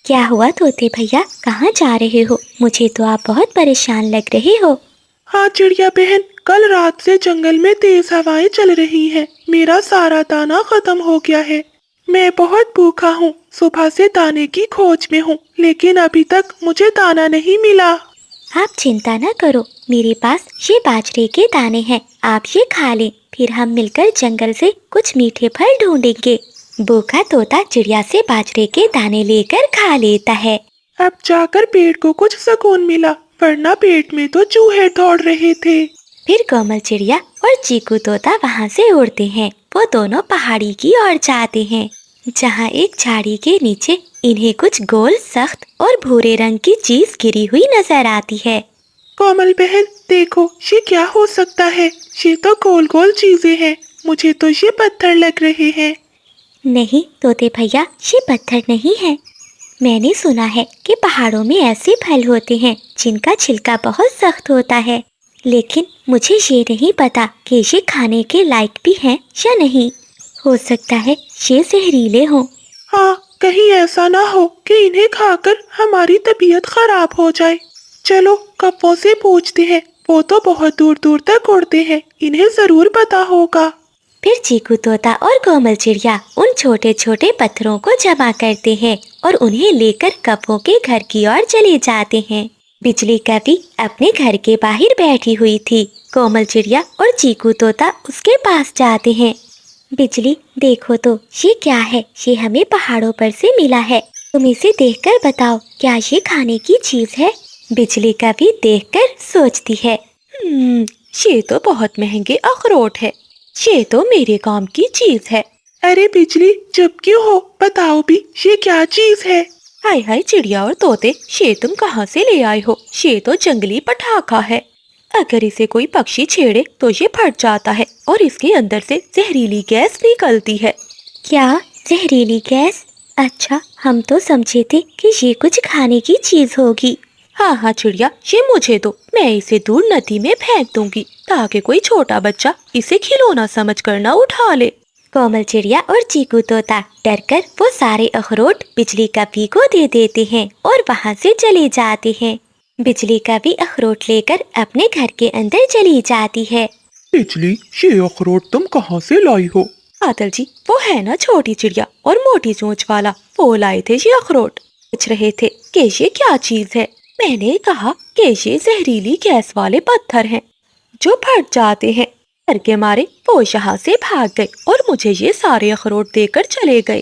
क्या हुआ तोते भैया, कहाँ जा रहे हो? मुझे तो आप बहुत परेशान लग रहे हो। हाँ चिड़िया बहन, कल रात से जंगल में तेज हवाएं चल रही हैं। मेरा सारा दाना खत्म हो गया है। मैं बहुत भूखा हूँ, सुबह से दाने की खोज में हूँ, लेकिन अभी तक मुझे दाना नहीं मिला। आप चिंता न करो, मेरे पास ये बाजरे के दाने हैं, आप ये खा लें, फिर हम मिलकर जंगल से कुछ मीठे फल ढूंढेंगे। भूखा तोता चिड़िया से बाजरे के दाने लेकर खा लेता है। अब जाकर पेड़ को कुछ सुकून मिला, वरना पेट में तो चूहे दौड़ रहे थे। फिर कोमल चिड़िया और चीकू तोता वहाँ से उड़ते हैं। वो दोनों पहाड़ी की ओर जाते हैं, जहाँ एक झाड़ी के नीचे इन्हें कुछ गोल, सख्त और भूरे रंग की चीज गिरी हुई नजर आती है। कोमल बहन देखो, ये क्या हो सकता है? ये तो गोल गोल चीजें हैं। मुझे तो ये पत्थर लग रहे हैं। नहीं तोते भैया, ये पत्थर नहीं है। मैंने सुना है कि पहाड़ों में ऐसे फल होते हैं जिनका छिलका बहुत सख्त होता है, लेकिन मुझे ये नहीं पता कि ये खाने के लायक भी हैं या नहीं। हो सकता है ये जहरीले हों। हाँ, कहीं ऐसा ना हो कि इन्हें खाकर हमारी तबीयत खराब हो जाए। चलो कप्पों से पूछते हैं, वो तो बहुत दूर दूर तक उड़ते हैं, इन्हें जरूर पता होगा। फिर चीकू तोता और कोमल चिड़िया उन छोटे छोटे पत्थरों को जमा करते हैं और उन्हें लेकर कप्पों के घर की ओर चले जाते हैं। बिजली कभी अपने घर के बाहर बैठी हुई थी। कोमल चिड़िया और चीकू तोता उसके पास जाते हैं। बिजली देखो तो, ये क्या है? ये हमें पहाड़ों पर से मिला है, तुम इसे देखकर बताओ, क्या ये खाने की चीज है? बिजली कभी देखकर सोचती है, ये तो बहुत महंगे अखरोट है। ये तो मेरे काम की चीज है। अरे बिजली, चुप क्यों हो? बताओ भी, ये क्या चीज है? हाय हाय चिड़िया और तोते, ये तुम कहाँ से ले आए हो? ये तो जंगली पटाखा है। अगर इसे कोई पक्षी छेड़े तो ये फट जाता है और इसके अंदर से जहरीली गैस निकलती है। क्या जहरीली गैस? अच्छा, हम तो समझे थे कि ये कुछ खाने की चीज होगी। हाँ हाँ चिड़िया, ये मुझे दो, मैं इसे दूर नदी में फेंक दूंगी ताकि कोई छोटा बच्चा इसे खिलौना समझकर न उठा ले। कोमल चिड़िया और चीकू तोता डरकर वो सारे अखरोट बिजली कभी को दे देते हैं और वहाँ से चले जाते हैं। बिजली कभी अखरोट लेकर अपने घर के अंदर चली जाती है। बिजली, ये अखरोट तुम कहाँ से लाई हो? बादल जी, वो है ना छोटी चिड़िया और मोटी चोंच वाला, वो लाए थे ये अखरोट। पूछ रहे थे कि ये क्या चीज है। मैंने कहा कि ये जहरीली गैस वाले पत्थर हैं जो फट जाते हैं। डर के मारे वो यहाँ से भाग गए और मुझे ये सारे अखरोट देकर चले गए।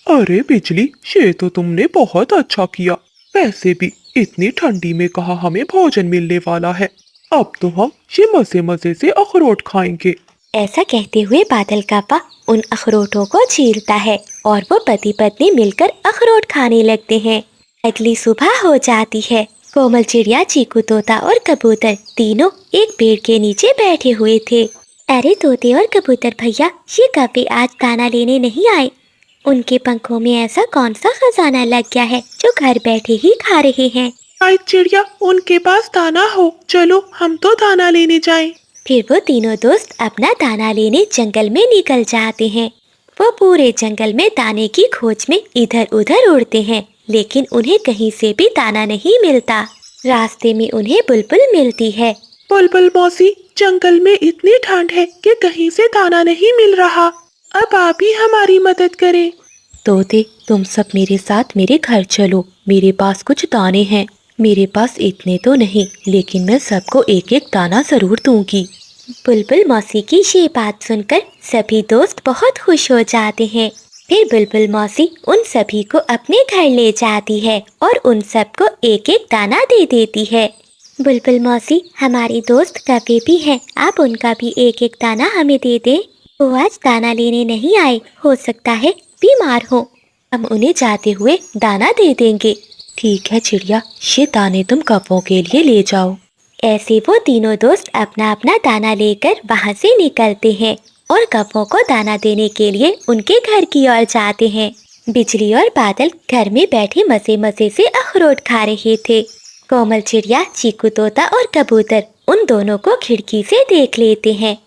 अरे बिजली, ये तो तुमने बहुत अच्छा किया। वैसे भी इतनी ठंडी में कहाँ हमें भोजन मिलने वाला है। अब तो हम ये मजे मजे से अखरोट खाएंगे। ऐसा कहते हुए बादल कापा उन अखरोटों को छीलता है और वो पति पत्नी मिलकर अखरोट खाने लगते हैं। अगली सुबह हो जाती है। कोमल चिड़िया, चीकू तोता और कबूतर तीनों एक पेड़ के नीचे बैठे हुए थे। अरे तोते और कबूतर भैया, ये कभी आज दाना लेने नहीं आए? उनके पंखों में ऐसा कौन सा खजाना लग गया है जो घर बैठे ही खा रहे हैं? शायद चिड़िया उनके पास दाना हो, चलो हम तो दाना लेने जाएं। फिर वो तीनों दोस्त अपना दाना लेने जंगल में निकल जाते हैं। वो पूरे जंगल में दाने की खोज में इधर उधर उड़ते हैं, लेकिन उन्हें कहीं से भी दाना नहीं मिलता। रास्ते में उन्हें बुलबुल मिलती है। बुलबुल मौसी, जंगल में इतनी ठंड है कि कहीं से दाना नहीं मिल रहा। अब आप ही हमारी मदद करें। तोते, तुम सब मेरे साथ मेरे घर चलो, मेरे पास कुछ दाने हैं। मेरे पास इतने तो नहीं, लेकिन मैं सबको एक एक दाना जरूर दूंगी। बुलबुल मौसी की ये बात सुनकर सभी दोस्त बहुत खुश हो जाते हैं। फिर बुलबुल मौसी उन सभी को अपने घर ले जाती है और उन सबको एक एक दाना दे देती है। बुलबुल मौसी, हमारी दोस्त कभी भी हैं, आप उनका भी एक एक दाना हमें दे दें। वो आज दाना लेने नहीं आए, हो सकता है बीमार हो। हम उन्हें जाते हुए दाना दे देंगे। ठीक है चिड़िया, ये दाने तुम कप्पों के लिए ले जाओ। ऐसे वो तीनों दोस्त अपना अपना दाना लेकर वहाँ से निकलते हैं और कप्पों को दाना देने के लिए उनके घर की ओर जाते हैं। बिजली और बादल घर में बैठे मजे मजे से अखरोट खा रहे थे। कोमल चिड़िया, चीकू तोता और कबूतर उन दोनों को खिड़की से देख लेते हैं।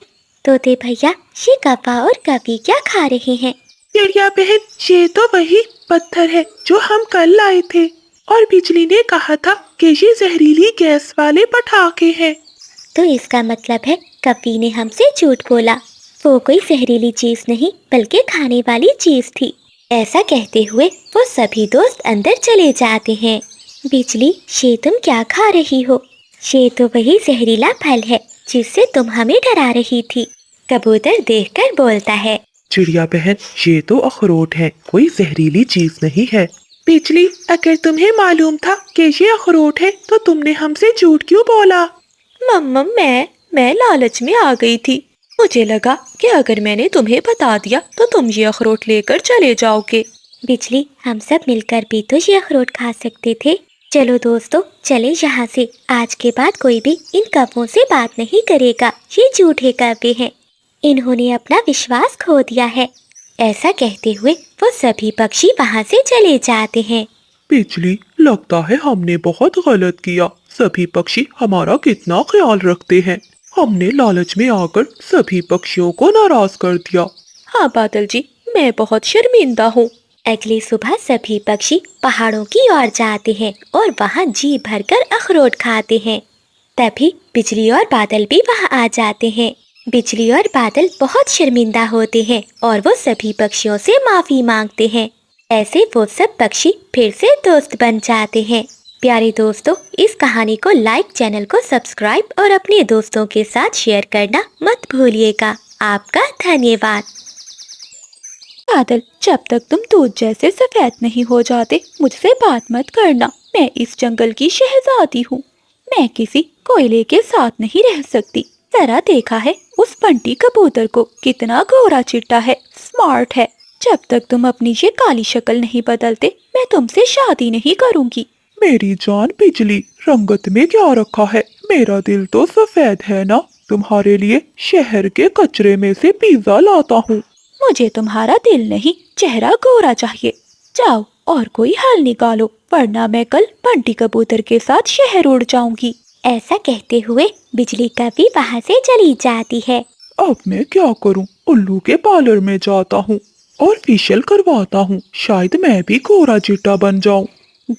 तोते भैया, ये कप्पा और कभी क्या खा रहे हैं? चिड़िया बहन, ये तो वही पत्थर है जो हम कल लाए थे और बिजली ने कहा था कि ये जहरीली गैस वाले पटाखे हैं। तो इसका मतलब है कपी ने हमसे झूठ बोला। वो कोई जहरीली चीज नहीं बल्कि खाने वाली चीज थी। ऐसा कहते हुए वो सभी दोस्त अंदर चले जाते हैं। बिजली, ये तुम क्या खा रही हो? ये तो वही जहरीला फल है जिससे तुम हमें डरा रही थी। कबूतर देखकर बोलता है, चिड़िया बहन, ये तो अखरोट है, कोई जहरीली चीज नहीं है। बिजली, अगर तुम्हें मालूम था कि ये अखरोट है तो तुमने हमसे झूठ क्यों बोला? मम्मा, मैं लालच में आ गई थी। मुझे लगा कि अगर मैंने तुम्हें बता दिया तो तुम ये अखरोट लेकर चले जाओगे। बिजली, हम सब मिलकर भी तो ये अखरोट खा सकते थे। चलो दोस्तों, चले यहाँ से। आज के बाद कोई भी इन कौवों से बात नहीं करेगा। ये झूठे कौवे हैं। इन्होंने अपना विश्वास खो दिया है। ऐसा कहते हुए वो सभी पक्षी वहाँ से चले जाते हैं। बिजली, लगता है हमने बहुत गलत किया। सभी पक्षी हमारा कितना ख्याल रखते हैं। हमने लालच में आकर सभी पक्षियों को नाराज कर दिया। हाँ बादल जी, मैं बहुत शर्मिंदा हूँ। अगली सुबह सभी पक्षी पहाड़ों की ओर जाते हैं और वहाँ जी भरकर अखरोट खाते हैं। तभी बिजली और बादल भी वहाँ आ जाते हैं। बिजली और बादल बहुत शर्मिंदा होते हैं और वो सभी पक्षियों से माफी मांगते हैं। ऐसे वो सब पक्षी फिर से दोस्त बन जाते हैं। प्यारे दोस्तों, इस कहानी को लाइक, चैनल को सब्सक्राइब और अपने दोस्तों के साथ शेयर करना मत भूलिएगा। आपका धन्यवाद। बादल, जब तक तुम दूध जैसे सफेद नहीं हो जाते मुझसे बात मत करना। मैं इस जंगल की शहजादी हूँ। मैं किसी कोयले के साथ नहीं रह सकती। जरा देखा है उस बंटी कबूतर को, कितना गोरा चिट्टा है, स्मार्ट है। जब तक तुम अपनी ये काली शक्ल नहीं बदलते मैं तुमसे शादी नहीं करूंगी। मेरी जान बिजली, रंगत में क्या रखा है? मेरा दिल तो सफेद है ना। तुम्हारे लिए शहर के कचरे में से पिज्जा लाता हूँ। मुझे तुम्हारा दिल नहीं, चेहरा गोरा चाहिए। जाओ और कोई हल निकालो, वरना मैं कल बंटी कबूतर के साथ शहर उड़ जाऊंगी। ऐसा कहते हुए बिजली कभी वहाँ से चली जाती है। अब मैं क्या करूं? उल्लू के पार्लर में जाता हूँ और फेशियल करवाता हूँ। शायद मैं भी गोरा चिट्टा बन जाऊं।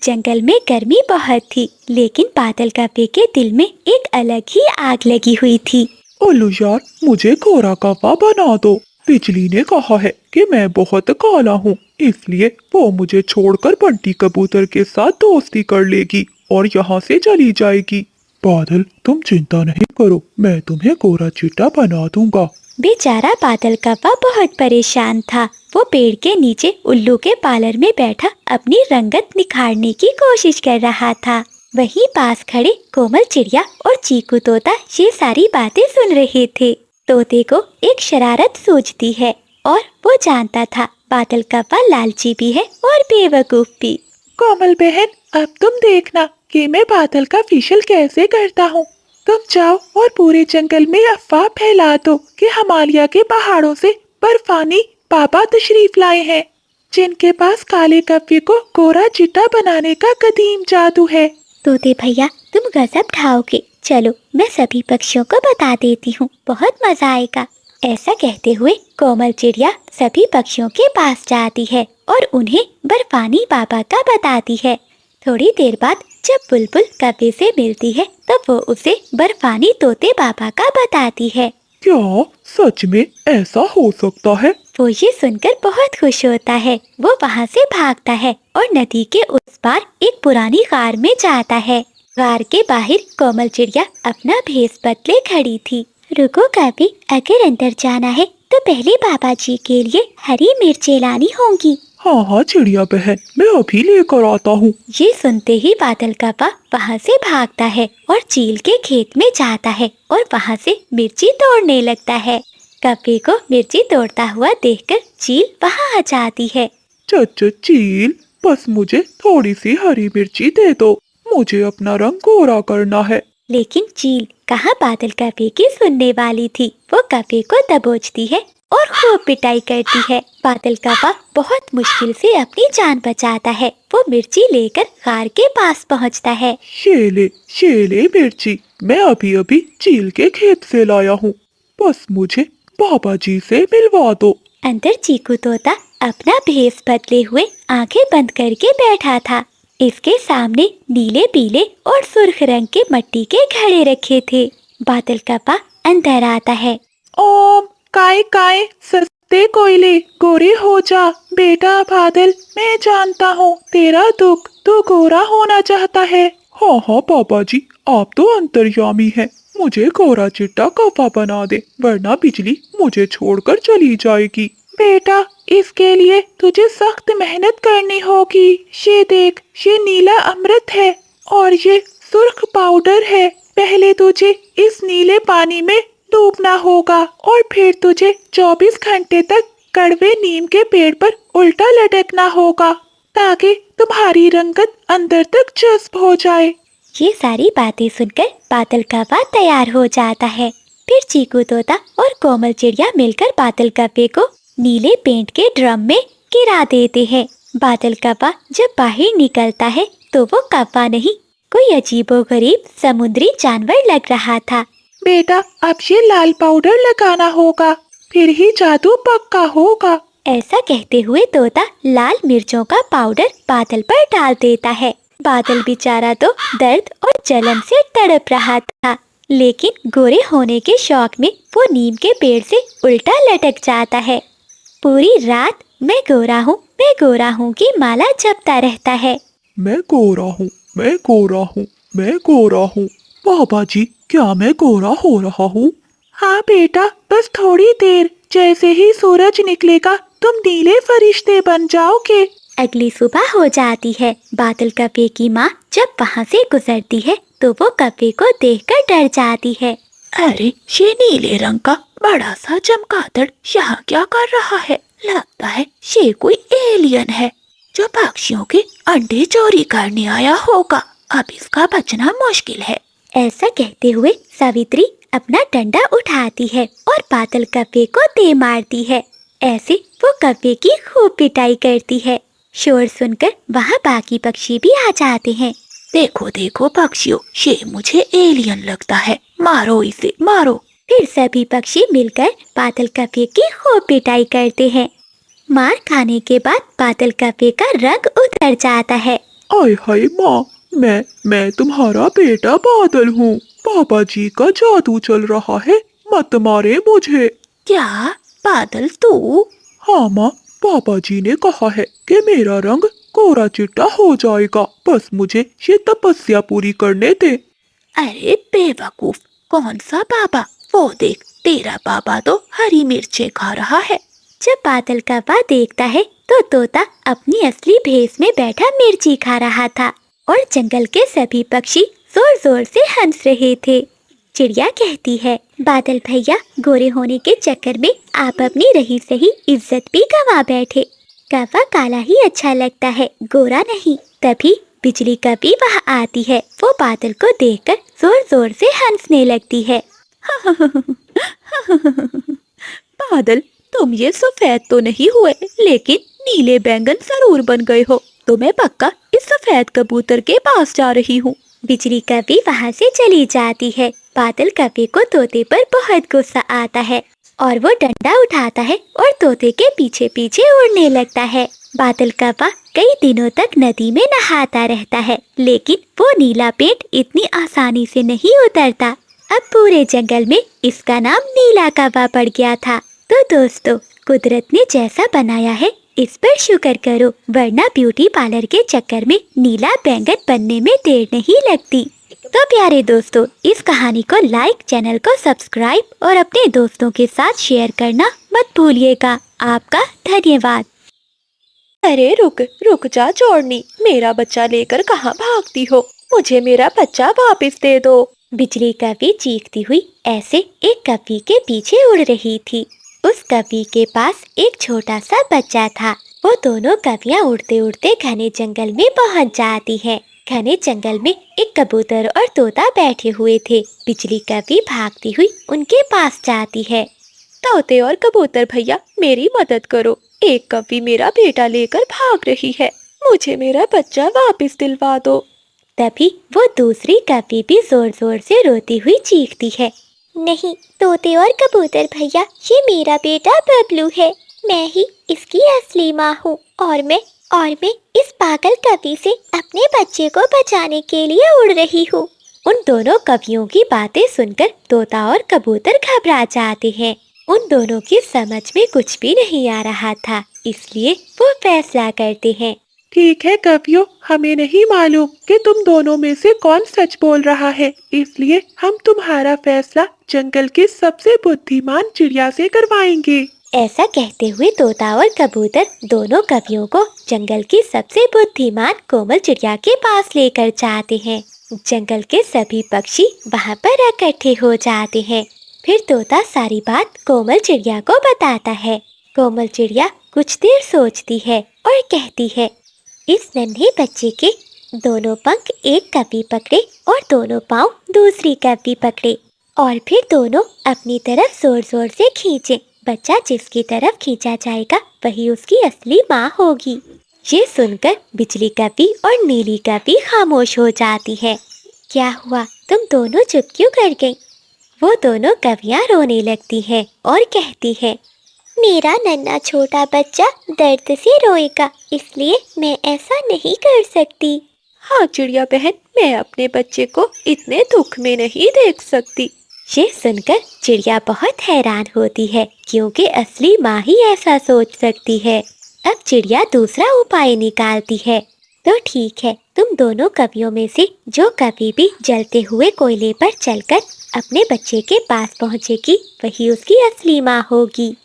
जंगल में गर्मी बहुत थी, लेकिन बादल कौवे के दिल में एक अलग ही आग लगी हुई थी। उल्लू यार, मुझे गोरा कौवा बना दो। बिजली ने कहा है कि मैं बहुत काला हूँ, इसलिए वो मुझे छोड़कर बंटी कबूतर के साथ दोस्ती कर लेगी और यहाँ से चली जाएगी। बादल, तुम चिंता नहीं करो, मैं तुम्हें गोरा चिट्टा बना दूंगा। बेचारा बादल कौवा बहुत परेशान था। वो पेड़ के नीचे उल्लू के पार्लर में बैठा अपनी रंगत निखारने की कोशिश कर रहा था। वहीं पास खड़े कोमल चिड़िया और चीकू तोता ये सारी बातें सुन रहे थे। तोते को एक शरारत सूझती है और वो जानता था बादल कौवा लालची भी है और बेवकूफ भी। कोमल बहन, अब तुम देखना कि मैं बादल का फेशियल कैसे करता हूँ। तुम जाओ और पूरे जंगल में अफवाह फैला दो कि हिमालय के पहाड़ों से बर्फानी बाबा तशरीफ लाए हैं, जिनके पास काले कौवे को गोरा चिट्टा बनाने का कदीम जादू है। तोते भैया, तुम गजब ढाओगे। चलो मैं सभी पक्षियों को बता देती हूँ, बहुत मजा आएगा। ऐसा कहते हुए कोमल चिड़िया सभी पक्षियों के पास जाती है और उन्हें बर्फानी बाबा का बताती है। थोड़ी देर बाद जब बुलबुल कौवे से मिलती है तो वो उसे बर्फानी तोते बाबा का बताती है। क्या सच में ऐसा हो सकता है? वो ये सुनकर बहुत खुश होता है। वो वहाँ से भागता है और नदी के उस पार एक पुरानी गार में जाता है। गार के बाहर कोमल चिड़िया अपना भेष बदले खड़ी थी। रुको कभी, अगर अंदर जाना है तो पहले बाबा जी के लिए हरी मिर्चें लानी होंगी। हाँ हाँ चिड़िया बहन, मैं अभी लेकर आता हूँ। ये सुनते ही बादल कौवा वहाँ से भागता है और चील के खेत में जाता है और वहाँ से मिर्ची तोड़ने लगता है। कौवे को मिर्ची तोड़ता हुआ देखकर चील वहाँ आ जाती है। चच चील, बस मुझे थोड़ी सी हरी मिर्ची दे दो, मुझे अपना रंग गोरा करना है। लेकिन चील कहाँ बादल कौवे की सुनने वाली थी। वो कौवे को दबोचती है और खूब पिटाई करती है। बादल कौवा बहुत मुश्किल से अपनी जान बचाता है। वो मिर्ची लेकर गार के पास पहुंचता है। शेले मिर्ची, मैं अभी अभी चील के खेत से लाया हूँ, बस मुझे बाबा जी से मिलवा दो। अंदर चीकू तोता अपना भेष बदले हुए आंखें बंद करके बैठा था। इसके सामने नीले पीले और सुर्ख रंग के मिट्टी के घड़े रखे थे। बादल कप्पा अंदर आता है। ओम काय काय सस्ते कोयले गोरे हो जा। बेटा बादल, मैं जानता हूँ तेरा दुख, तू गोरा होना चाहता है। हाँ हाँ पापा जी, आप तो अंतर्यामी हैं। मुझे गोरा चिट्टा कप्पा बना दे, वरना बिजली मुझे छोड़कर चली जाएगी। बेटा, इसके लिए तुझे सख्त मेहनत करनी होगी। ये देख, ये नीला अमृत है और ये सुर्ख पाउडर है। पहले तुझे इस नीले पानी में डूबना होगा और फिर तुझे 24 घंटे तक कड़वे नीम के पेड़ पर उल्टा लटकना होगा, ताकि तुम्हारी रंगत अंदर तक जज्ब हो जाए। ये सारी बातें सुनकर बादल कप्पा तैयार हो जाता है। फिर चीकू तोता और कोमल चिड़िया मिलकर बादल कप्पे को नीले पेंट के ड्रम में गिरा देते हैं। बादल कप्पा जब बाहर निकलता है तो वो कप्पा नहीं, कोई अजीबोगरीब समुद्री जानवर लग रहा था। बेटा, अब ये लाल पाउडर लगाना होगा, फिर ही जादू पक्का होगा। ऐसा कहते हुए तोता लाल मिर्चों का पाउडर बादल पर डाल देता है। बादल बेचारा तो दर्द और जलन से तड़प रहा था, लेकिन गोरे होने के शौक में वो नीम के पेड़ से उल्टा लटक जाता है। पूरी रात मैं गोरा हूँ की माला जपता रहता है। मैं गोरा हूँ, मैं गोरा हूँ, मैं गोरा हूँ। बाबा जी, क्या मैं गोरा हो रहा हूँ? हाँ बेटा, बस थोड़ी देर, जैसे ही सूरज निकलेगा तुम नीले फरिश्ते बन जाओगे। अगली सुबह हो जाती है। बादल कप्पे की माँ जब वहाँ से गुजरती है तो वो कप्पे को देखकर डर जाती है। अरे, ये नीले रंग का बड़ा सा चमगादड़ यहाँ क्या कर रहा है? लगता है ये कोई एलियन है जो पक्षियों के अंडे चोरी करने आया होगा। अब इसका बचना मुश्किल है। ऐसा कहते हुए सावित्री अपना डंडा उठाती है और बादल कप्पे को दे मारती है। ऐसे वो कप्पे की खूब पिटाई करती है। शोर सुनकर वहाँ बाकी पक्षी भी आ जाते हैं। देखो देखो पक्षियों, ये मुझे एलियन लगता है, मारो इसे, मारो। फिर सभी पक्षी मिलकर बादल कप्पे की खूब पिटाई करते हैं। मार खाने के बाद बादल कप्पे का रंग उतर जाता है। आय हाय माँ, मैं तुम्हारा बेटा बादल हूँ। पापा जी का जादू चल रहा है, मत मारे मुझे। क्या बादल तू? हाँ माँ, पापा जी ने कहा है कि मेरा रंग कोरा चिट्टा हो जाएगा, बस मुझे ये तपस्या पूरी करने दे। अरे बेवकूफ, कौन सा बाबा? वो देख, तेरा बाबा तो हरी मिर्चें खा रहा है। जब बादल कप्पा देखता है तो तोता अपनी असली भेष में बैठा मिर्ची खा रहा था और जंगल के सभी पक्षी जोर जोर से हंस रहे थे। चिड़िया कहती है, बादल भैया, गोरे होने के चक्कर में आप अपनी रही सही इज्जत भी गंवा बैठे। कप्पा काला ही अच्छा लगता है, गोरा नहीं। तभी बिजली कभी वहाँ आती है। वो बादल को देखकर जोर जोर से हंसने लगती है। बादल, तुम ये सफेद तो नहीं हुए, लेकिन नीले बैंगन जरूर बन गए हो। तो मैं पक्का इस सफेद कबूतर के पास जा रही हूँ। बिजली कभी वहाँ से चली जाती है। बादल कप्पे को तोते पर बहुत गुस्सा आता है और वो डंडा उठाता है और तोते के पीछे पीछे उड़ने लगता है। बादल कप्पा कई दिनों तक नदी में नहाता रहता है, लेकिन वो नीला पेंट इतनी आसानी से नहीं उतरता। अब पूरे जंगल में इसका नाम नीला कप्पा पड़ गया था। तो दोस्तों, कुदरत ने जैसा बनाया है इस पर शुक्र करो, वरना ब्यूटी पार्लर के चक्कर में नीला बैंगन बनने में देर नहीं लगती। तो प्यारे दोस्तों, इस कहानी को लाइक, चैनल को सब्सक्राइब और अपने दोस्तों के साथ शेयर करना मत भूलिएगा। आपका धन्यवाद। अरे रुक जा चोरनी, मेरा बच्चा लेकर कहाँ भागती हो? मुझे मेरा बच्चा वापस दे दो। बिजली कभी चीखती हुई ऐसे एक कभी के पीछे उड़ रही थी। उस कभी के पास एक छोटा सा बच्चा था। वो दोनों कवियाँ उड़ते उड़ते घने जंगल में पहुँच जाती है। घने जंगल में एक कबूतर और तोता बैठे हुए थे। बिजली कभी भागती हुई उनके पास जाती है। तोते और कबूतर भैया, मेरी मदद करो। एक कभी मेरा बेटा लेकर भाग रही है, मुझे मेरा बच्चा वापस दिलवा दो। तभी वो दूसरी कभी भी जोर जोर से रोती हुई चीखती है, नहीं तोते और कबूतर भैया, ये मेरा बेटा बबलू है। मैं ही इसकी असली माँ हूँ और मैं इस पागल कवि से अपने बच्चे को बचाने के लिए उड़ रही हूँ। उन दोनों कवियों की बातें सुनकर तोता और कबूतर घबरा जाते हैं। उन दोनों की समझ में कुछ भी नहीं आ रहा था, इसलिए वो फैसला करते हैं। ठीक है कवियों, हमें नहीं मालूम कि तुम दोनों में से कौन सच बोल रहा है, इसलिए हम तुम्हारा फैसला जंगल की सबसे बुद्धिमान चिड़िया से करवाएंगे। ऐसा कहते हुए तोता और कबूतर दोनों कवियों को जंगल की सबसे बुद्धिमान कोमल चिड़िया के पास लेकर जाते हैं। जंगल के सभी पक्षी वहाँ पर इकट्ठे हो जाते हैं। फिर तोता सारी बात कोमल चिड़िया को बताता है। कोमल चिड़िया कुछ देर सोचती है और कहती है, इस नन्हे बच्चे के दोनों पंख एक कवि पकड़े और दोनों पाँव दूसरी कवि पकड़े और फिर दोनों अपनी तरफ जोर जोर से खींचे। बच्चा जिसकी तरफ खींचा जाएगा वही उसकी असली माँ होगी। ये सुनकर बिजली कवि और नीली कवि खामोश हो जाती है। क्या हुआ, तुम दोनों चुप क्यों कर गई? वो दोनों कवियाँ रोने लगती हैं और कहती है, मेरा नन्हा छोटा बच्चा दर्द से रोएगा, इसलिए मैं ऐसा नहीं कर सकती। हाँ चिड़िया बहन, मैं अपने बच्चे को इतने दुख में नहीं देख सकती। ये सुनकर चिड़िया बहुत हैरान होती है, क्योंकि असली माँ ही ऐसा सोच सकती है। अब चिड़िया दूसरा उपाय निकालती है। तो ठीक है, तुम दोनों कवियों में से जो कभी भी जलते हुए कोयले पर चलकर अपने बच्चे के पास पहुँचेगी वही उसकी असली माँ होगी।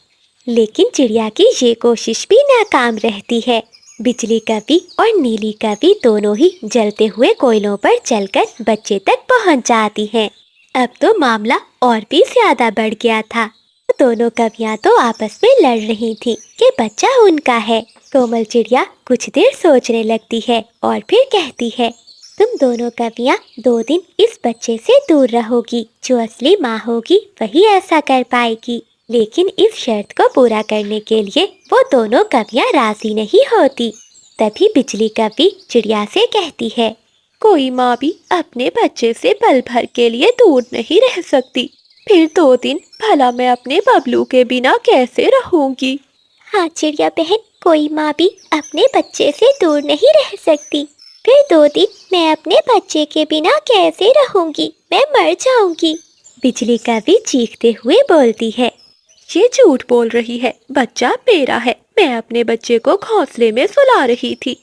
लेकिन चिड़िया की ये कोशिश भी नाकाम रहती है। बिजली कवि और नीली कवि दोनों ही जलते हुए कोयलों पर चलकर बच्चे तक पहुँच जाती हैं। अब तो मामला और भी ज्यादा बढ़ गया था। दोनों कवियाँ तो आपस में लड़ रही थी कि बच्चा उनका है। कोमल चिड़िया कुछ देर सोचने लगती है और फिर कहती है, तुम दोनों कवियाँ 2 दिन इस बच्चे से दूर रहोगी। जो असली माँ होगी वही ऐसा कर पाएगी। लेकिन इस शर्त को पूरा करने के लिए वो दोनों कवियाँ राजी नहीं होती। तभी बिजली कवि चिड़िया से कहती है, कोई माँ भी अपने बच्चे से पल भर के लिए दूर नहीं रह सकती। फिर 2 दिन भला मैं अपने बबलू के बिना कैसे रहूंगी? हाँ चिड़िया बहन, कोई माँ भी अपने बच्चे से दूर नहीं रह सकती। फिर 2 दिन मैं अपने बच्चे के बिना कैसे रहूंगी? मैं मर जाऊंगी। बिजली कवि चीखते हुए बोलती है, ये झूठ बोल रही है, बच्चा मेरा है। मैं अपने बच्चे को घोंसले में सुला रही थी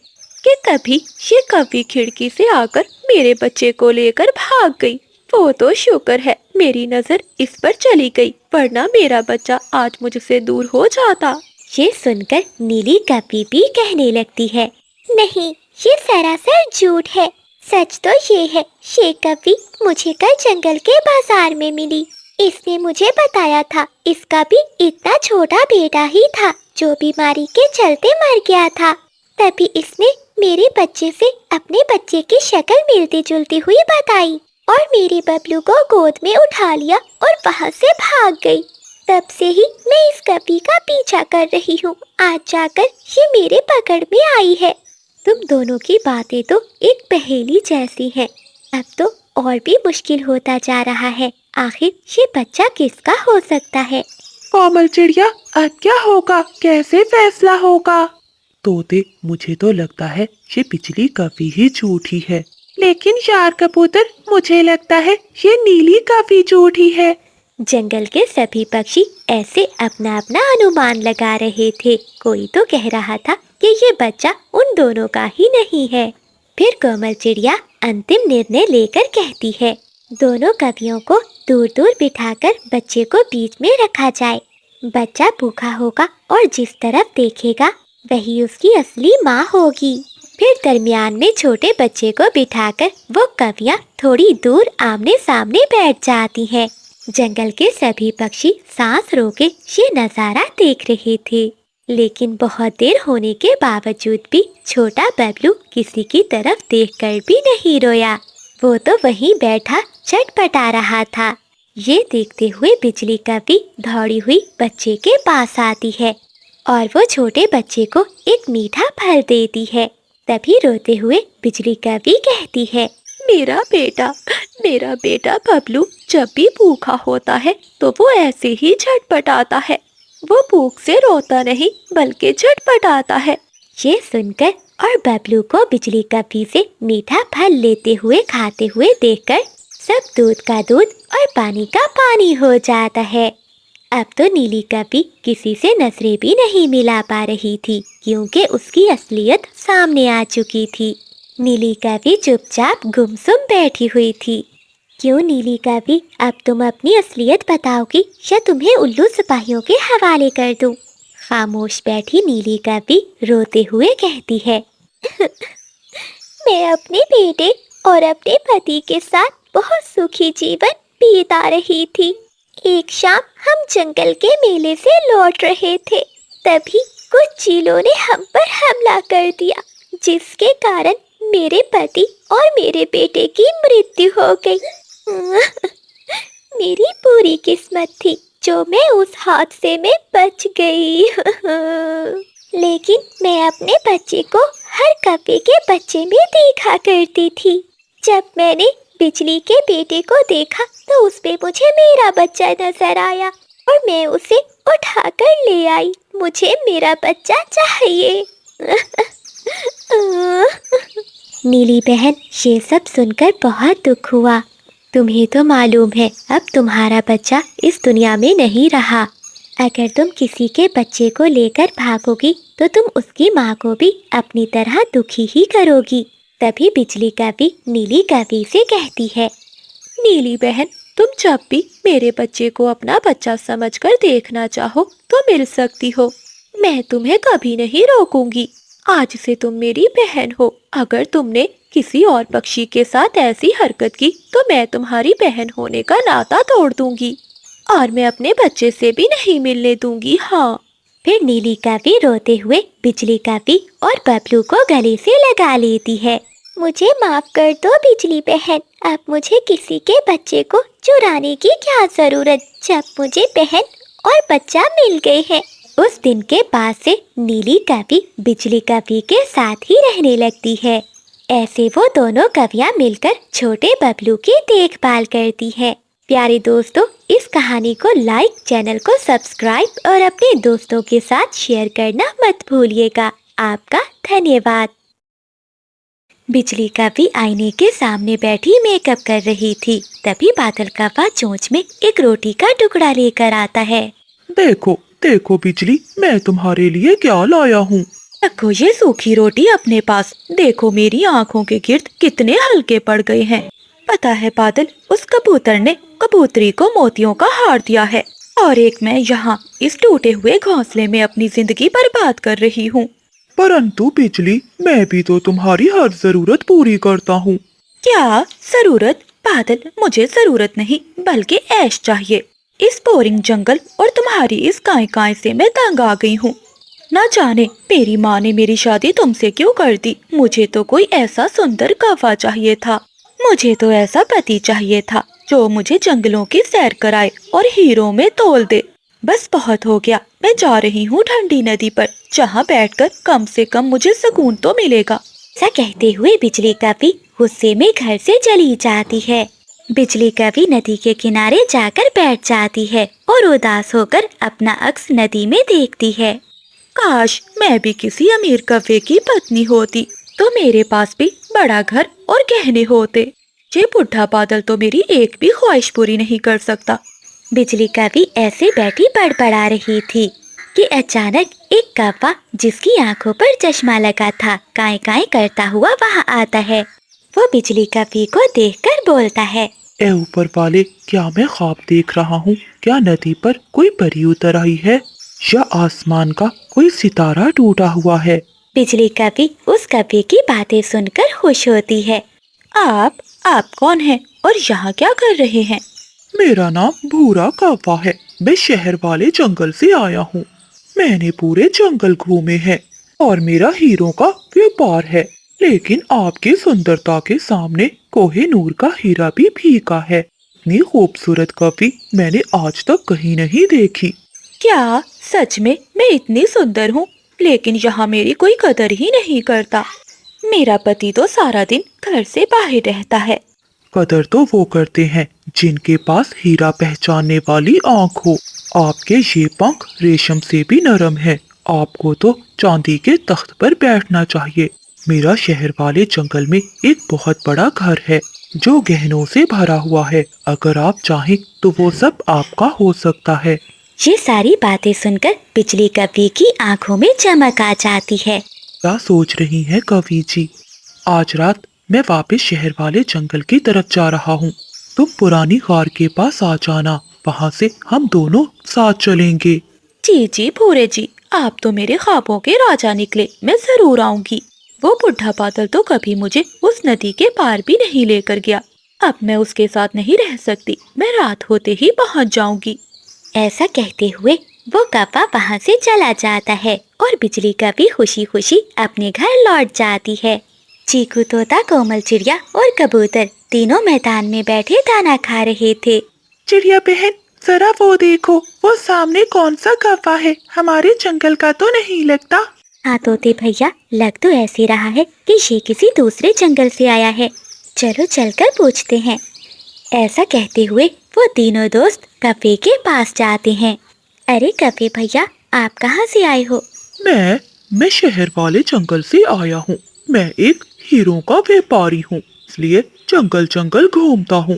कि तभी ये कवि खिड़की से आकर मेरे बच्चे को लेकर भाग गई। वो तो शुक्र है मेरी नजर इस पर चली गई, वरना मेरा बच्चा आज मुझसे दूर हो जाता। ये सुनकर नीली कवि भी कहने लगती है, नहीं, ये सरासर झूठ है। सच तो ये है, ये कवि मुझे कल जंगल के बाजार में मिली। इसने मुझे बताया था इसका भी इतना छोटा बेटा ही था जो बीमारी के चलते मर गया था। तभी इसने मेरे बच्चे से अपने बच्चे की शक्ल मिलती जुलती हुई बताई और मेरे बबलू को गोद में उठा लिया और वहाँ से भाग गई। तब से ही मैं इस कवि का पीछा कर रही हूँ। आज जाकर ये मेरे पकड़ में आई है। तुम दोनों की बातें तो एक पहेली जैसी हैं। अब तो और भी मुश्किल होता जा रहा है। आखिर ये बच्चा किसका हो सकता है? कोमल चिड़िया, अब क्या होगा? कैसे फैसला होगा? तोते, मुझे तो लगता है ये बिजली कवि ही झूठी है। लेकिन यार कबूतर, मुझे लगता है ये नीली कवि झूठी है। जंगल के सभी पक्षी ऐसे अपना अपना अनुमान लगा रहे थे। कोई तो कह रहा था कि ये बच्चा उन दोनों का ही नहीं है। फिर कोमल चिड़िया अंतिम निर्णय लेकर कहती है, दोनों कवियों को दूर दूर बिठाकर बच्चे को बीच में रखा जाए। बच्चा भूखा होगा और जिस तरफ देखेगा वही उसकी असली माँ होगी। फिर दरमियान में छोटे बच्चे को बिठाकर वो कवियाँ थोड़ी दूर आमने सामने बैठ जाती हैं। जंगल के सभी पक्षी सांस रोके ये नज़ारा देख रहे थे। लेकिन बहुत देर होने के बावजूद भी छोटा बबलू किसी की तरफ देखकर भी नहीं रोया। वो तो वहीं बैठा चटपटा रहा था। ये देखते हुए बिजली कवि दौड़ी हुई बच्चे के पास आती है और वो छोटे बच्चे को एक मीठा फल देती है। तभी रोते हुए बिजली कवि कहती है, मेरा बेटा बबलू जब भी भूखा होता है तो वो ऐसे ही झटपटाता है। वो भूख से रोता नहीं बल्कि छटपटाता है। ये सुनकर और बबलू को बिजली कपी से मीठा फल लेते हुए खाते हुए देखकर सब दूध का दूध और पानी का पानी हो जाता है। अब तो नीली कपी किसी से नजरें भी नहीं मिला पा रही थी, क्योंकि उसकी असलियत सामने आ चुकी थी। नीली कपी चुपचाप गुमसुम बैठी हुई थी। क्यों नीली कपी, अब तुम अपनी असलियत बताओगी या तुम्हें उल्लू सिपाहियों के हवाले कर दूं? खामोश बैठी नीली कपी रोते हुए कहती है मैं अपने बेटे और अपने पति के साथ बहुत सुखी जीवन बीता रही थी। एक शाम हम जंगल के मेले से लौट रहे थे, तभी कुछ चीलों ने हम पर हमला कर दिया, जिसके कारण मेरे पति और मेरे बेटे की मृत्यु हो गई। मेरी पूरी किस्मत थी जो मैं उस हादसे में बच गई। लेकिन मैं अपने बच्चे को हर कपे के बच्चे में देखा करती थी। जब मैंने बिजली के बेटे को देखा तो उसमें मुझे मेरा बच्चा नजर आया और मैं उसे उठाकर ले आई। मुझे मेरा बच्चा चाहिए। नीली बहन, ये सब सुनकर बहुत दुख हुआ। तुम्हें तो मालूम है अब तुम्हारा बच्चा इस दुनिया में नहीं रहा। अगर तुम किसी के बच्चे को लेकर भागोगी तो तुम उसकी माँ को भी अपनी तरह दुखी ही करोगी। तभी बिजली कपी नीली कपी से कहती है, नीली बहन, तुम जब भी मेरे बच्चे को अपना बच्चा समझकर देखना चाहो तो मिल सकती हो। मैं तुम्हें कभी नहीं रोकूंगी। आज से तुम मेरी बहन हो। अगर तुमने किसी और पक्षी के साथ ऐसी हरकत की तो मैं तुम्हारी बहन होने का नाता तोड़ दूंगी और मैं अपने बच्चे से भी नहीं मिलने दूंगी। हाँ। फिर नीली कपी रोते हुए बिजली कपी और बबलू को गले से लगा लेती है। मुझे माफ कर दो बिजली बहन, अब मुझे किसी के बच्चे को चुराने की क्या जरूरत, जब मुझे बहन और बच्चा मिल गए हैं। उस दिन के बाद से नीली कपी बिजली कपी के साथ ही रहने लगती है। ऐसे वो दोनों कवियाँ मिलकर छोटे बबलू की देखभाल करती है। प्यारे दोस्तों, इस कहानी को लाइक, चैनल को सब्सक्राइब और अपने दोस्तों के साथ शेयर करना मत भूलिएगा। आपका धन्यवाद। बिजली कपी आईने के सामने बैठी मेकअप कर रही थी। तभी बादल कौवा चोंच में एक रोटी का टुकड़ा लेकर आता है। देखो देखो बिजली, मैं तुम्हारे लिए क्या लाया हूँ। रखो ये सूखी रोटी अपने पास। देखो मेरी आँखों के गिर्द कितने हल्के पड़ गए हैं। पता है बादल, उस कबूतर ने कबूतरी को मोतियों का हार दिया है और एक मैं यहाँ इस टूटे हुए घोंसले में अपनी जिंदगी बर्बाद कर रही हूँ। परंतु बिजली, मैं भी तो तुम्हारी हर जरूरत पूरी करता हूँ। क्या जरूरत? बादल, मुझे जरूरत नहीं बल्कि ऐश चाहिए। इस बोरिंग जंगल और तुम्हारी इस काय से मैं तंग आ गई हूँ। न जाने मेरी माँ ने मेरी शादी तुमसे क्यों कर दी। मुझे तो कोई ऐसा सुंदर कौवा चाहिए था। मुझे तो ऐसा पति चाहिए था जो मुझे जंगलों की सैर कराए और हीरों में तोल दे। बस बहुत हो गया। मैं जा रही हूँ ठंडी नदी पर, जहाँ बैठकर कम से कम मुझे सुकून तो मिलेगा। ऐसा कहते हुए बिजली कपी गुस्से में घर से चली जाती है। बिजली कपी नदी के किनारे जाकर बैठ जाती है और उदास होकर अपना अक्स नदी में देखती है। काश मैं भी किसी अमीर कौवे की पत्नी होती तो मेरे पास भी बड़ा घर और गहने होते। ये बुढ़ा बादल तो मेरी एक भी ख्वाहिश पूरी नहीं कर सकता। बिजली कपी ऐसे बैठी बड़बड़ा रही थी कि अचानक एक कौवा जिसकी आंखों पर चश्मा लगा था काए काए करता हुआ वहाँ आता है। वो बिजली कपी को देखकर बोलता है, ए ऊपर वाले, क्या मैं ख्वाब देख रहा हूँ? क्या नदी पर कोई परी उतर आई है या आसमान का कोई सितारा टूटा हुआ है? बिजली कपी उस कपी की बातें सुनकर खुश होती है। आप कौन हैं और यहाँ क्या कर रहे हैं? मेरा नाम भूरा कौवा है। मैं शहर वाले जंगल से आया हूँ। मैंने पूरे जंगल घूमे हैं और मेरा हीरो का व्यापार है, लेकिन आपकी सुंदरता के सामने कोहिनूर का हीरा भी फीका है। इतनी खूबसूरत कॉफी मैंने आज तक कहीं नहीं देखी। क्या सच में मैं इतनी सुंदर हूँ? लेकिन यहाँ मेरी कोई कदर ही नहीं करता। मेरा पति तो सारा दिन घर से बाहर रहता है। कदर तो वो करते हैं जिनके पास हीरा पहचानने वाली आँख हो। आपके ये पंख रेशम से भी नरम है। आपको तो चांदी के तख्त पर बैठना चाहिए। मेरा शहर वाले जंगल में एक बहुत बड़ा घर है जो गहनों से भरा हुआ है। अगर आप चाहें तो वो सब आपका हो सकता है। ये सारी बातें सुनकर बिजली कवि की आंखों में चमक आ जाती है। क्या सोच रही हैं कवि जी? आज रात मैं वापस शहर वाले जंगल की तरफ जा रहा हूँ। तुम पुरानी गार के पास आ जाना, वहाँ से हम दोनों साथ चलेंगे। जी जी भूरे जी, आप तो मेरे ख्वाबों के राजा निकले। मैं जरूर आऊंगी। वो बुढ़ा बादल तो कभी मुझे उस नदी के पार भी नहीं लेकर गया। अब मैं उसके साथ नहीं रह सकती। मैं रात होते ही पहुंच जाऊंगी। ऐसा कहते हुए वो कौवा वहाँ से चला जाता है और बिजली कवि खुशी खुशी अपने घर लौट जाती है। चीकू तोता, कोमल चिड़िया और कबूतर तीनों मैदान में बैठे दाना खा रहे थे। चिड़िया बहन, जरा वो देखो, वो सामने कौन सा कौवा है? हमारे जंगल का तो नहीं लगता। हाँ तोते भैया, लग तो ऐसे रहा है कि ये किसी दूसरे जंगल से आया है। चलो चलकर पूछते हैं। ऐसा कहते हुए वो तीनों दोस्त कौवे के पास जाते हैं। अरे कौवे भैया, आप कहाँ से आए हो? मैं शहर वाले जंगल से आया हूँ। मैं एक हीरों का व्यापारी हूँ, इसलिए जंगल जंगल घूमता हूँ।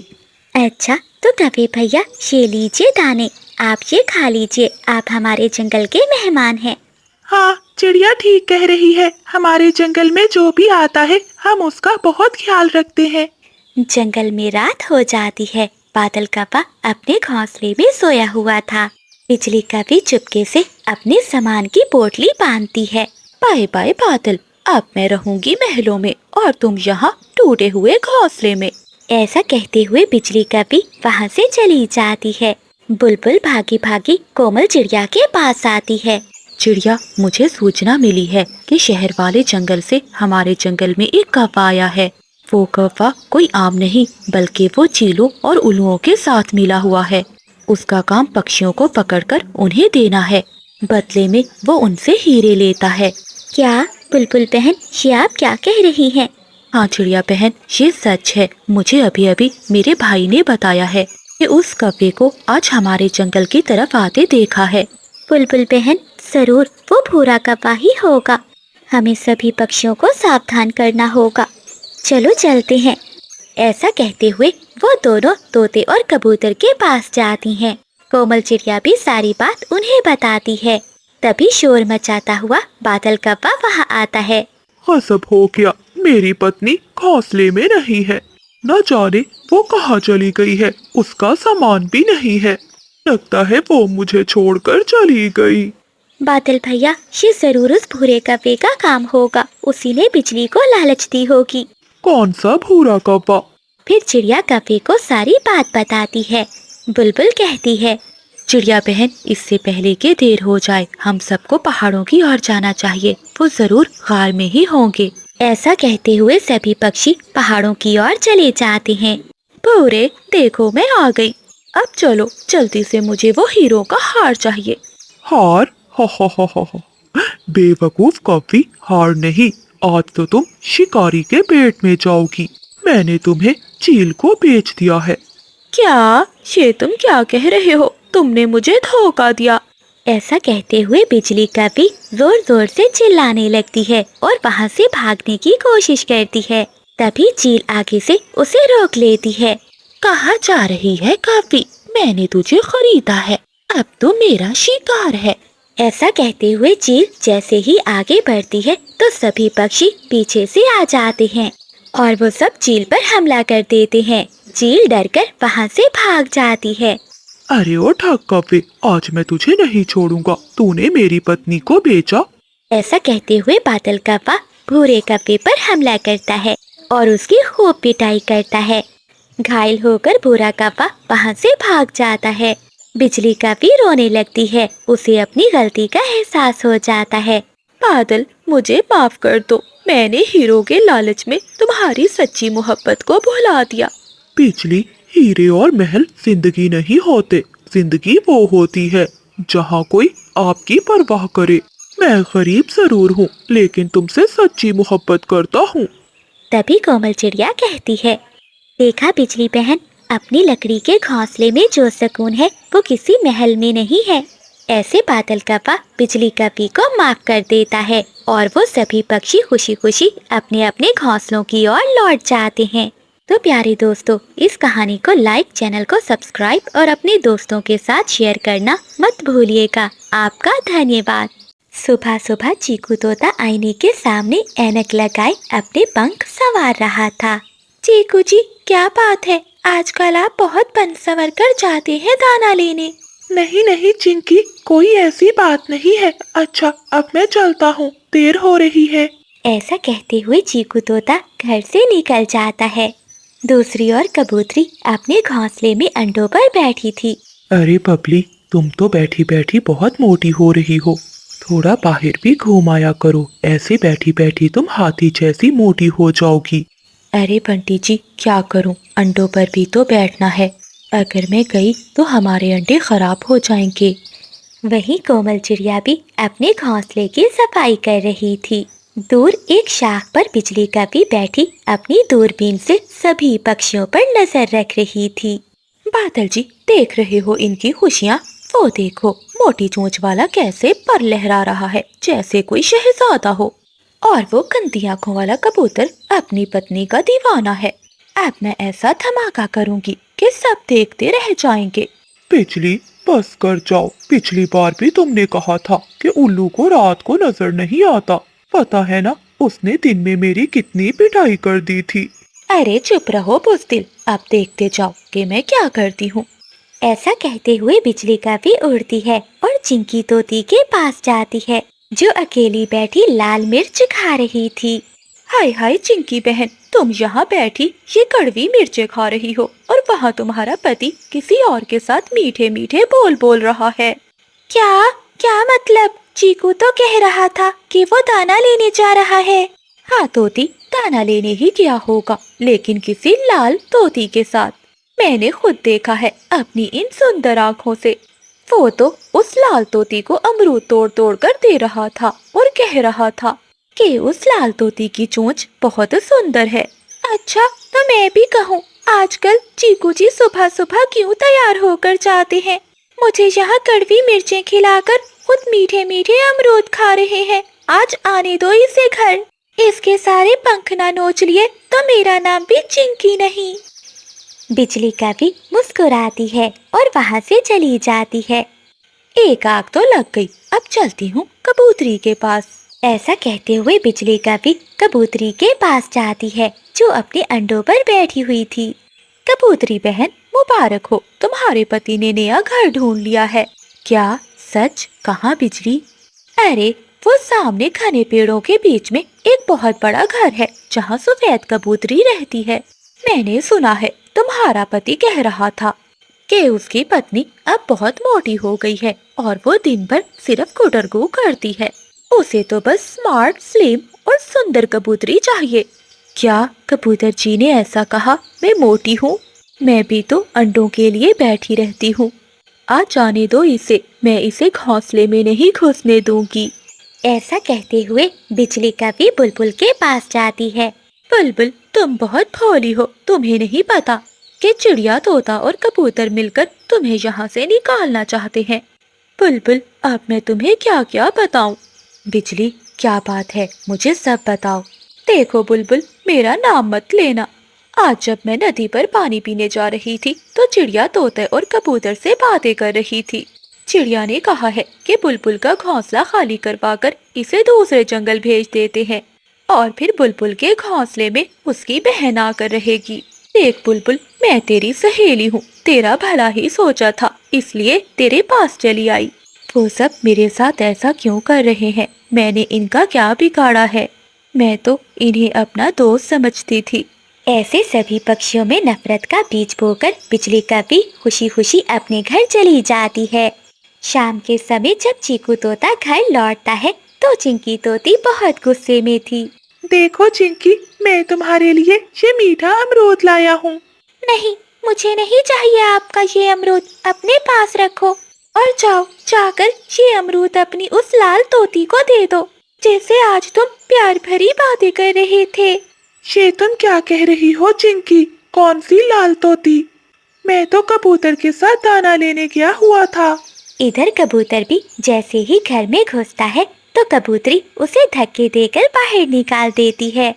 अच्छा, तो कौवे भैया ये लीजिए दाने, आप ये खा लीजिए। आप हमारे जंगल के मेहमान हैं। हाँ, चिड़िया ठीक कह रही है। हमारे जंगल में जो भी आता है हम उसका बहुत ख्याल रखते हैं। जंगल में रात हो जाती है। बादल कौवा अपने घोंसले में सोया हुआ था। बिजली कवि चुपके से अपने सामान की पोटली बांधती है। बाय बाय बादल, अब मैं रहूंगी महलों में और तुम यहाँ टूटे हुए घोंसले में। ऐसा कहते हुए बिजली कवि वहाँ से चली जाती है। बुलबुल भागी भागी कोमल चिड़िया के पास आती है। चिड़िया, मुझे सूचना मिली है कि शहर वाले जंगल से हमारे जंगल में एक कौवा आया है। वो कौवा कोई आम नहीं बल्कि वो चीलों और उल्लुओं के साथ मिला हुआ है। उसका काम पक्षियों को पकड़कर उन्हें देना है। बदले में वो उनसे हीरे लेता है। क्या बुलबुल बहन, ये आप क्या कह रही हैं? हाँ चिड़िया बहन, ये सच है। मुझे अभी अभी मेरे भाई ने बताया है कि उस कौवे को आज हमारे जंगल की तरफ आते देखा है। बुलबुल बहन, जरूर वो भूरा कौवा ही होगा। हमें सभी पक्षियों को सावधान करना होगा। चलो चलते हैं। ऐसा कहते हुए वो दोनों तोते और कबूतर के पास जाती हैं। कोमल चिड़िया भी सारी बात उन्हें बताती है। तभी शोर मचाता हुआ बादल कौवा वहाँ आता है। गजब हो गया, मेरी पत्नी घोंसले में नहीं है। न जाने वो कहाँ चली गई है। उसका सामान भी नहीं है। लगता है वो मुझे छोड़कर चली गई। बादल भैया, ये जरूर उस भूरे कौवे का काम होगा। उसी ने बिजली को लालच दी होगी। कौन सा भूरा कौवा? फिर चिड़िया कौवे को सारी बात बताती है। बुलबुल कहती है, चिड़िया बहन, इससे पहले कि देर हो जाए हम सबको पहाड़ों की ओर जाना चाहिए। वो जरूर गार में ही होंगे। ऐसा कहते हुए सभी पक्षी पहाड़ों की ओर चले जाते हैं। भूरे, देखो मैं आ गई। अब चलो जल्दी से, मुझे वो हीरो का हार चाहिए। हार? हा। बेवकूफ कौवी, हार नहीं। आज तो तुम शिकारी के पेट में जाओगी। मैंने तुम्हें चील को बेच दिया है। क्या? ये तुम क्या कह रहे हो? तुमने मुझे धोखा दिया। ऐसा कहते हुए बिजली कवि जोर जोर से चिल्लाने लगती है और वहाँ से भागने की कोशिश करती है। तभी चील आगे से उसे रोक लेती है। कहाँ जा रही है कवि? मैंने तुझे खरीदा है, अब तो मेरा शिकार है। ऐसा कहते हुए चील जैसे ही आगे बढ़ती है तो सभी पक्षी पीछे से आ जाते हैं और वो सब चील पर हमला कर देते हैं। चील डरकर वहाँ से भाग जाती है। अरे ओ ठग कौवे, आज मैं तुझे नहीं छोड़ूंगा। तूने मेरी पत्नी को बेचा। ऐसा कहते हुए बादल कौवा भूरे कौवे पर हमला करता है और उसकी खूब पिटाई करता है। घायल होकर भूरा कौवा वहाँ से भाग जाता है। बिजली कवि रोने लगती है। उसे अपनी गलती का एहसास हो जाता है। बादल, मुझे माफ कर दो। मैंने हीरो के लालच में तुम्हारी सच्ची मोहब्बत को भुला दिया। बिजली, हीरे और महल जिंदगी नहीं होते। जिंदगी वो होती है जहाँ कोई आपकी परवाह करे। मैं गरीब जरूर हूँ, लेकिन तुमसे सच्ची मोहब्बत करता हूँ। तभी कोमल चिड़िया कहती है, देखा बिजली बहन, अपनी लकड़ी के घोंसले में जो सुकून है वो किसी महल में नहीं है। ऐसे बादल कप्पा बिजली कपी को माफ कर देता है और वो सभी पक्षी खुशी खुशी अपने अपने घोंसलों की ओर लौट जाते हैं। तो प्यारे दोस्तों, इस कहानी को लाइक, चैनल को सब्सक्राइब और अपने दोस्तों के साथ शेयर करना मत भूलिएगा। आपका धन्यवाद। सुबह सुबह चीकू तोता आईने के सामने ऐनक लगाए अपने पंख संवार रहा था। चीकू जी, क्या बात है, आजकल आप बहुत बन संवर कर जाते हैं दाना लेने। नहीं नहीं चिंकी, कोई ऐसी बात नहीं है। अच्छा, अब मैं चलता हूँ, देर हो रही है। ऐसा कहते हुए चीकू तोता घर से निकल जाता है। दूसरी ओर कबूतरी अपने घोंसले में अंडों पर बैठी थी। अरे बबली, तुम तो बैठी बैठी बहुत मोटी हो रही हो। थोड़ा बाहर भी घूम आया करो, ऐसे बैठी बैठी तुम हाथी जैसी मोटी हो जाओगी। अरे बंटी जी, क्या करूं, अंडों पर भी तो बैठना है। अगर मैं गई तो हमारे अंडे खराब हो जाएंगे। वहीं कोमल चिड़िया भी अपने घोंसले की सफाई कर रही थी। दूर एक शाख पर बिजली कपी बैठी अपनी दूरबीन से सभी पक्षियों पर नजर रख रही थी। बादल जी, देख रहे हो इनकी खुशियाँ? वो देखो, मोटी चोंच वाला कैसे पर लहरा रहा है जैसे कोई शहजादा हो, और वो गंदी आंखों वाला कबूतर अपनी पत्नी का दीवाना है। अब मैं ऐसा धमाका करूंगी कि सब देखते रह जाएंगे। बिजली, बस कर जाओ। पिछली बार भी तुमने कहा था कि उल्लू को रात को नजर नहीं आता। पता है ना, उसने दिन में मेरी कितनी पिटाई कर दी थी। अरे चुप रहो बुज़दिल, अब देखते जाओ कि मैं क्या करती हूँ। ऐसा कहते हुए बिजली कपी उड़ती है और चिंकी तोती के पास जाती है, जो अकेली बैठी लाल मिर्च खा रही थी। हाय हाय चिंकी बहन, तुम यहाँ बैठी ये कड़वी मिर्चें खा रही हो और वहाँ तुम्हारा पति किसी और के साथ मीठे मीठे बोल बोल रहा है। क्या क्या मतलब? चीकू तो कह रहा था कि वो दाना लेने जा रहा है। हाँ तोती, दाना लेने ही गया होगा, लेकिन किसी लाल तोती के साथ। मैंने खुद देखा है अपनी इन सुंदर आँखों से। वो तो उस लाल तोती को अमरूद तोड़ तोड़ कर दे रहा था और कह रहा था कि उस लाल तोती की चोंच बहुत सुंदर है। अच्छा, तो मैं भी कहूँ, आजकल चीकू जी सुबह सुबह क्यों तैयार होकर जाते हैं? मुझे यहाँ कड़वी मिर्चें खिलाकर खुद मीठे मीठे अमरूद खा रहे हैं। आज आने दो इसे घर। इसके सारे पंख ना नोच लिए तो मेरा नाम भी चिंकी नहीं। बिजली कभी मुस्कुराती है और वहाँ से चली जाती है। एक आग तो लग गई, अब चलती हूँ कबूतरी के पास। ऐसा कहते हुए बिजली कभी कबूतरी के पास जाती है, जो अपने अंडों पर बैठी हुई थी। कबूतरी बहन, मुबारक हो, तुम्हारे पति ने नया घर ढूंढ लिया है। क्या सच? कहाँ बिजली? अरे वो सामने घने पेड़ों के बीच में एक बहुत बड़ा घर है जहाँ सफेद कबूतरी रहती है। मैंने सुना है तुम्हारा पति कह रहा था कि उसकी पत्नी अब बहुत मोटी हो गई है और वो दिन भर सिर्फ गुटरगू करती है। उसे तो बस स्मार्ट, स्लिम और सुंदर कबूतरी चाहिए। क्या कबूतर जी ने ऐसा कहा? मैं मोटी हूँ? मैं भी तो अंडों के लिए बैठी रहती हूँ। आज जाने दो इसे, मैं इसे घोंसले में नहीं घुसने दूंगी। ऐसा कहते हुए बिजली कभी बुलबुल के पास जाती है। बुलबुल, तुम बहुत भोली हो। तुम्हें नहीं पता कि चिड़िया, तोता और कबूतर मिलकर तुम्हें यहाँ से निकालना चाहते हैं। बुलबुल, अब मैं तुम्हें क्या क्या बताऊं? बिजली, क्या बात है, मुझे सब बताओ। देखो बुलबुल, मेरा नाम मत लेना। आज जब मैं नदी पर पानी पीने जा रही थी तो चिड़िया, तोते और कबूतर से बातें कर रही थी। चिड़िया ने कहा है कि बुलबुल का घोंसला खाली करवाकर इसे दूसरे जंगल भेज देते हैं और फिर बुलबुल के घोंसले में उसकी बहन आकर रहेगी। देख बुलबुल, मैं तेरी सहेली हूँ, तेरा भला ही सोचा था, इसलिए तेरे पास चली आई। वो सब मेरे साथ ऐसा क्यों कर रहे हैं? मैंने इनका क्या बिगाड़ा है? मैं तो इन्हें अपना दोस्त समझती थी। ऐसे सभी पक्षियों में नफरत का बीज बोकर बिजली कभी खुशी खुशी अपने घर चली जाती है। शाम के समय जब चीकू तोता घर लौटता है तो चिंकी तोती बहुत गुस्से में थी। देखो चिंकी, मैं तुम्हारे लिए ये मीठा अमरूद लाया हूँ। नहीं, मुझे नहीं चाहिए आपका ये अमरूद, अपने पास रखो और जाओ जाकर ये अमरूद अपनी उस लाल तोती को दे दो, जैसे आज तुम प्यार भरी बातें कर रहे थे। ये तुम क्या कह रही हो चिंकी? कौन सी लाल तोती? मैं तो कबूतर के साथ दाना लेने गया हुआ था। इधर कबूतर भी जैसे ही घर में घुसता है तो कबूतरी उसे धक्के देकर बाहर निकाल देती है।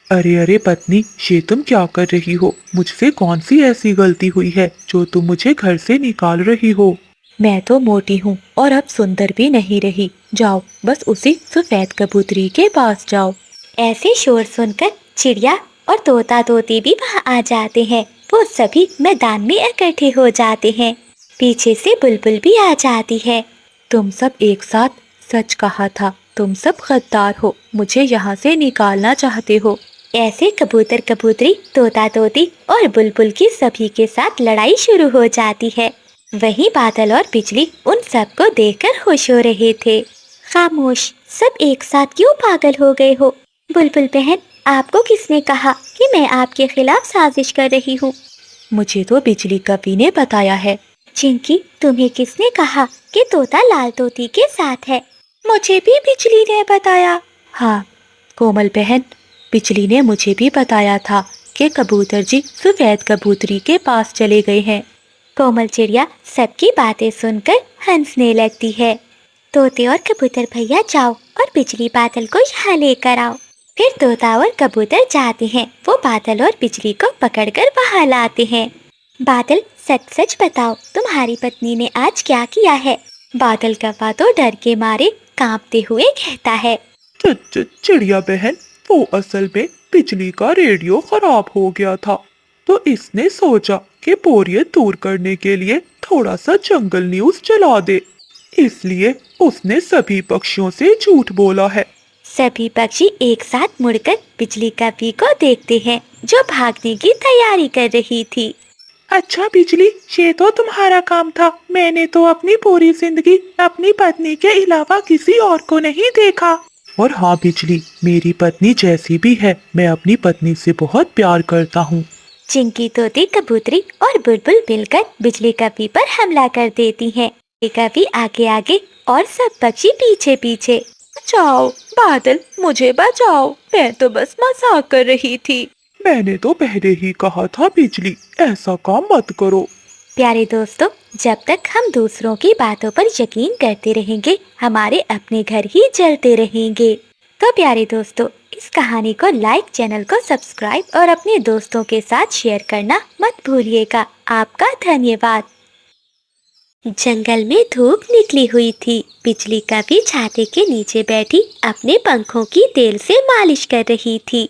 अरे अरे पत्नी, ये तुम क्या कर रही हो? मुझसे कौन सी ऐसी गलती हुई है जो तुम मुझे घर से निकाल रही हो? मैं तो मोटी हूँ और अब सुंदर भी नहीं रही। जाओ, बस उसी सफेद कबूतरी के पास जाओ। ऐसे शोर सुनकर चिड़िया और तोता तोती भी वहाँ आ जाते हैं। वो सभी मैदान में इकट्ठे हो जाते हैं। पीछे से बुलबुल भी आ जाती है। तुम सब एक साथ सच कहा था। तुम सब गद्दार हो, मुझे यहाँ से निकालना चाहते हो। ऐसे कबूतर कबूतरी, तोता तोती और बुलबुल की सभी के साथ लड़ाई शुरू हो जाती है। वहीं बादल और बिजली उन सबको देखकर खुश हो रहे थे। खामोश, सब एक साथ क्यों पागल हो गए हो? बुलबुल बहन, आपको किसने कहा कि मैं आपके खिलाफ साजिश कर रही हूँ? मुझे तो बिजली कवि ने बताया है। चिंकी, तुम्हें किसने कहा कि तोता लाल तोती के साथ है? मुझे भी बिजली ने बताया। हाँ कोमल बहन, बिजली ने मुझे भी बताया था कि कबूतर जी सफेद कबूतरी के पास चले गए हैं। कोमल चिड़िया सबकी बातें सुनकर हंसने लगती है। तोते और कबूतर भैया जाओ और बिजली बादल को यहाँ लेकर आओ। फिर तोता और कबूतर जाते हैं। वो बादल और बिजली को पकड़कर बाहर लाते हैं। बादल, सच सच बताओ, तुम्हारी पत्नी ने आज क्या किया है? बादल कौवा तो डर के मारे कांपते हुए कहता है। चिड़िया बहन, वो असल में बिजली का रेडियो खराब हो गया था, तो इसने सोचा कि बोरियत दूर करने के लिए थोड़ा सा जंगल न्यूज चला दे, इसलिए उसने सभी पक्षियों से झूठ बोला है। सभी पक्षी एक साथ मुड़कर बिजली कवि को देखते हैं, जो भागने की तैयारी कर रही थी। अच्छा बिजली, ये तो तुम्हारा काम था। मैंने तो अपनी पूरी जिंदगी अपनी पत्नी के अलावा किसी और को नहीं देखा। और हाँ बिजली, मेरी पत्नी जैसी भी है, मैं अपनी पत्नी से बहुत प्यार करता हूँ। चिंकी, तोती, कबूतरी और बुलबुल मिलकर बिजली कवि पर हमला कर देती हैं। कवि आगे आगे और सब पक्षी पीछे पीछे। बचाओ बादल, मुझे बचाओ, मैं तो बस मजाक कर रही थी। मैंने तो पहले ही कहा था बिजली, ऐसा काम मत करो। प्यारे दोस्तों, जब तक हम दूसरों की बातों पर यकीन करते रहेंगे, हमारे अपने घर ही जलते रहेंगे। तो प्यारे दोस्तों, इस कहानी को लाइक, चैनल को सब्सक्राइब और अपने दोस्तों के साथ शेयर करना मत भूलिएगा। आपका धन्यवाद। जंगल में धूप निकली हुई थी। बिजली कवि छाते के नीचे बैठी अपने पंखों की तेल से मालिश कर रही थी।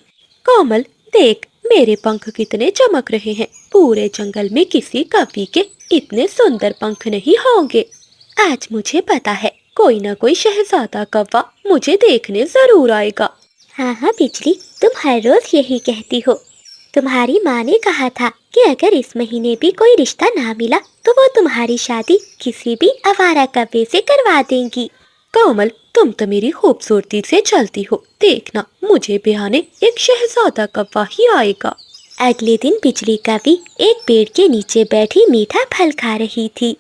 कोमल देख, मेरे पंख कितने चमक रहे हैं। पूरे जंगल में किसी कवि के इतने सुंदर पंख नहीं होंगे। आज मुझे पता है, कोई ना कोई शहजादा कौवा मुझे देखने जरूर आएगा। हाँ हाँ बिजली, तुम हर रोज यही कहती हो। तुम्हारी माँ ने कहा था कि अगर इस महीने भी कोई रिश्ता ना मिला तो वो तुम्हारी शादी किसी भी आवारा कौवे से करवा देंगी। कोमल, तुम तो मेरी खूबसूरती से चलती हो। देखना, मुझे ब्याहने एक शहजादा कौवा ही आएगा। अगले दिन बिजली कवि एक पेड़ के नीचे बैठी मीठा फल खा रही थी।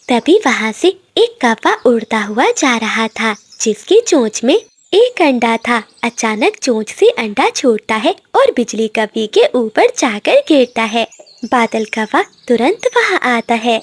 तभी वहाँ से एक कौवा उड़ता हुआ जा रहा था, जिसकी चोंच में एक अंडा था। अचानक चोंच से अंडा छूटता है और बिजली कवि के ऊपर जाकर गिरता है। बादल कौवा तुरंत वहाँ आता है।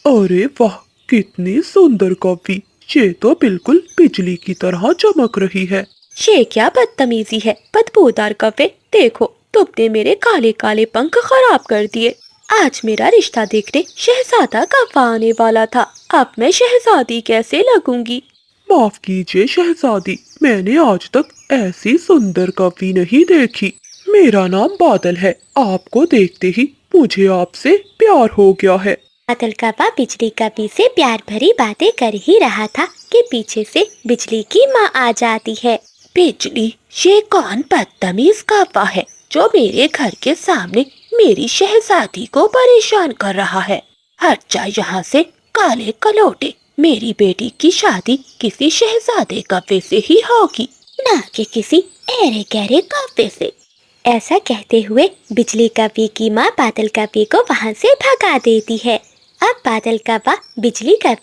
अरे वाह, कितनी सुंदर कॉफी, ये तो बिल्कुल बिजली की तरह चमक रही है। ये क्या बदतमीजी है बदबूदार कौवे, देखो तुमने मेरे काले काले पंख खराब कर दिए। आज मेरा रिश्ता देखने शहजादा कौवा आने वाला था, अब मैं शहजादी कैसे लगूंगी? माफ कीजिए शहजादी, मैंने आज तक ऐसी सुंदर कॉफी नहीं देखी। मेरा नाम बादल है, आपको देखते ही मुझे आपसे प्यार हो गया है। बादल कौवा बिजली कवि से प्यार भरी बातें कर ही रहा था कि पीछे से बिजली की माँ आ जाती है। बिजली, ये कौन बदतमीज कौवा है जो मेरे घर के सामने मेरी शहजादी को परेशान कर रहा है? हट जा यहाँ से काले कलोटे, मेरी बेटी की शादी किसी शहजादे कौवे से ही होगी, ना कि किसी ऐरे गहरे कौवे से। ऐसा कहते हुए बिजली कवि की माँ बादल कवि को वहाँ से भगा देती है। अब बादल कौवा बिजली कवि